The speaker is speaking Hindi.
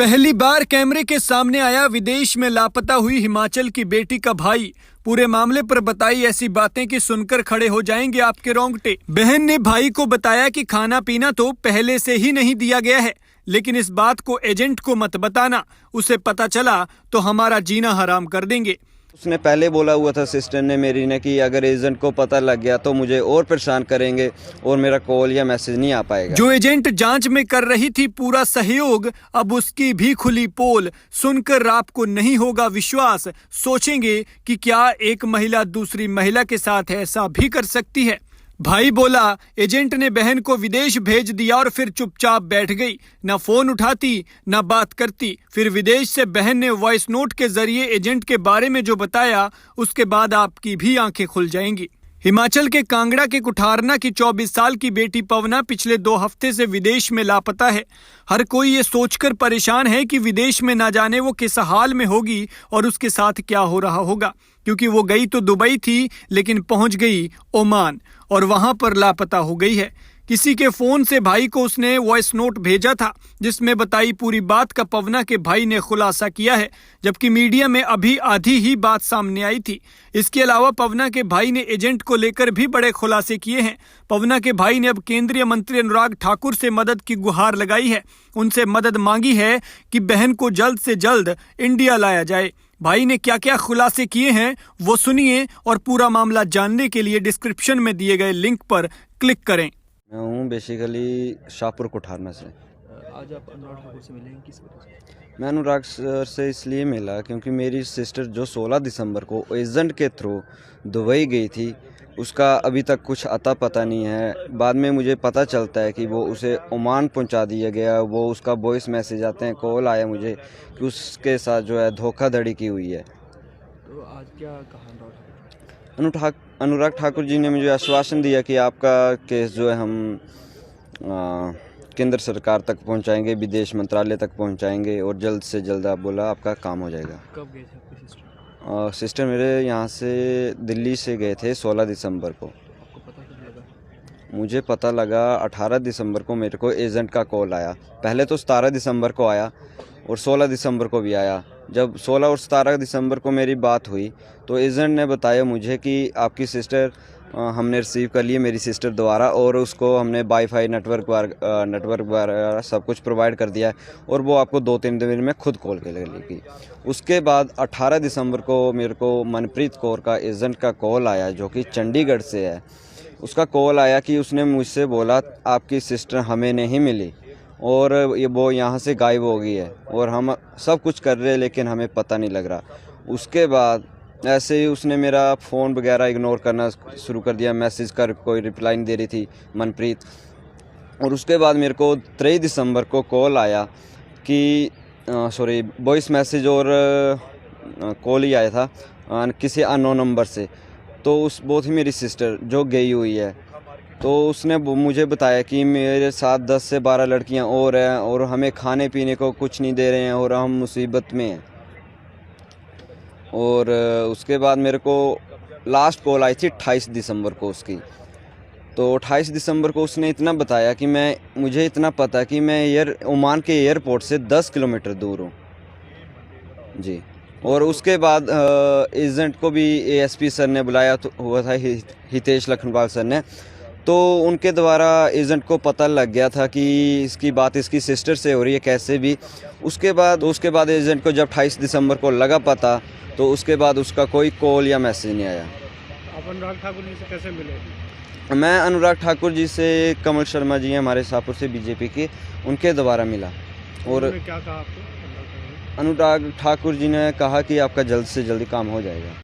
पहली बार कैमरे के सामने आया विदेश में लापता हुई हिमाचल की बेटी का भाई। पूरे मामले पर बताई ऐसी बातें कि सुनकर खड़े हो जाएंगे आपके रोंगटे। बहन ने भाई को बताया कि खाना पीना तो पहले से ही नहीं दिया गया है, लेकिन इस बात को एजेंट को मत बताना, उसे पता चला तो हमारा जीना हराम कर देंगे। उसने पहले बोला हुआ था सिस्टर ने मेरी ने कि अगर एजेंट को पता लग गया तो मुझे और परेशान करेंगे और मेरा कॉल या मैसेज नहीं आ पाएगा। जो एजेंट जांच में कर रही थी पूरा सहयोग, अब उसकी भी खुली पोल। सुनकर आपको नहीं होगा विश्वास, सोचेंगे कि क्या एक महिला दूसरी महिला के साथ ऐसा भी कर सकती है। भाई बोला एजेंट ने बहन को विदेश भेज दिया और फिर चुपचाप बैठ गई, ना फोन उठाती ना बात करती। फिर विदेश से बहन ने वॉइस नोट के जरिए एजेंट के बारे में जो बताया, उसके बाद आपकी भी आंखें खुल जाएंगी। हिमाचल के कांगड़ा के कुठारना की 24 साल की बेटी पवना पिछले 2 हफ्ते से विदेश में लापता है। हर कोई ये सोचकर परेशान है कि विदेश में ना जाने वो किस हाल में होगी और उसके साथ क्या हो रहा होगा, क्योंकि वो गई तो दुबई थी लेकिन पहुंच गई ओमान और वहां पर लापता हो गई है। किसी के फोन से भाई को उसने वॉइस नोट भेजा था जिसमें बताई पूरी बात का पवना के भाई ने खुलासा किया है, जबकि मीडिया में अभी आधी ही बात सामने आई थी। इसके अलावा पवना के भाई ने एजेंट को लेकर भी बड़े खुलासे किए हैं। पवना के भाई ने अब केंद्रीय मंत्री अनुराग ठाकुर से मदद की गुहार लगाई है। उनसे मदद मांगी है कि बहन को जल्द से जल्द इंडिया लाया जाए। भाई ने क्या क्या खुलासे किए हैं वो सुनिए और पूरा मामला जानने के लिए डिस्क्रिप्शन में दिए गए लिंक पर क्लिक करें। मैं हूँ बेसिकली शाहपुर कुठारना से। आज आप अनुराग ठाकुर से मिले हैं, किस वजह से? मैं अनुराग सर से इसलिए मिला क्योंकि मेरी सिस्टर जो 16 दिसंबर को एजेंट के थ्रू दुबई गई थी, उसका अभी तक कुछ अता पता नहीं है। बाद में मुझे पता चलता है कि वो उसे ओमान पहुंचा दिया गया। वो उसका वॉइस मैसेज आते हैं, कॉल आया मुझे कि उसके साथ जो है धोखाधड़ी की हुई है। तो आज क्या कहा अनुराग ठाकुर जी ने मुझे आश्वासन दिया कि आपका केस जो है हम केंद्र सरकार तक पहुंचाएंगे, विदेश मंत्रालय तक पहुंचाएंगे और जल्द से जल्द आप बोला आपका काम हो जाएगा। कब गए थे आपकी सिस्टर? सिस्टर मेरे यहाँ से दिल्ली से गए थे 16 दिसंबर को। आपको पता कब लगा? मुझे पता लगा 18 दिसंबर को मेरे को एजेंट का कॉल आया। पहले तो 17 दिसंबर को आया और 16 दिसंबर को भी आया। जब 16 और 17 दिसंबर को मेरी बात हुई तो एजेंट ने बताया मुझे कि आपकी सिस्टर हमने रिसीव कर लिए, मेरी सिस्टर द्वारा, और उसको हमने वाईफाई नेटवर्क वगैरह सब कुछ प्रोवाइड कर दिया है और वो आपको 2-3 दिन में खुद कॉल कर लेगी। उसके बाद 18 दिसंबर को मेरे को मनप्रीत कौर का एजेंट का कॉल आया जो कि चंडीगढ़ से है। उसका कॉल आया कि उसने मुझसे बोला आपकी सिस्टर हमें नहीं मिली और वो यहाँ से गायब हो गई है और हम सब कुछ कर रहे हैं लेकिन हमें पता नहीं लग रहा। उसके बाद ऐसे ही उसने मेरा फ़ोन वगैरह इग्नोर करना शुरू कर दिया। मैसेज का कोई रिप्लाई नहीं दे रही थी मनप्रीत। और उसके बाद मेरे को 23 दिसंबर को कॉल आया कि वॉइस मैसेज और कॉल ही आया था किसी अननोन नंबर से। तो वो थी मेरी सिस्टर जो गई हुई है। तो उसने मुझे बताया कि मेरे साथ 10 से 12 लड़कियां और हैं और हमें खाने पीने को कुछ नहीं दे रहे हैं और हम मुसीबत में हैं। और उसके बाद मेरे को लास्ट कॉल आई थी 28 दिसंबर को उसकी। तो 28 दिसंबर को उसने इतना बताया कि मुझे इतना पता कि मैं ओमान के एयरपोर्ट से 10 किलोमीटर दूर हूँ जी। और उसके बाद एजेंट को भी एएसपी सर ने बुलाया हुआ था, हितेश लखनपाल सर ने। तो उनके द्वारा एजेंट को पता लग गया था कि इसकी बात इसकी सिस्टर से हो रही है कैसे भी। उसके बाद एजेंट को जब 28 दिसंबर को लगा पता तो उसके बाद उसका कोई कॉल या मैसेज नहीं आया। आप अनुराग ठाकुर जी से कैसे मिले? मैं अनुराग ठाकुर जी से, कमल शर्मा जी हैं हमारे शाहपुर से बीजेपी के, उनके द्वारा मिला। और क्या कहा आपको? अनुराग ठाकुर जी ने कहा कि आपका जल्द से जल्द काम हो जाएगा।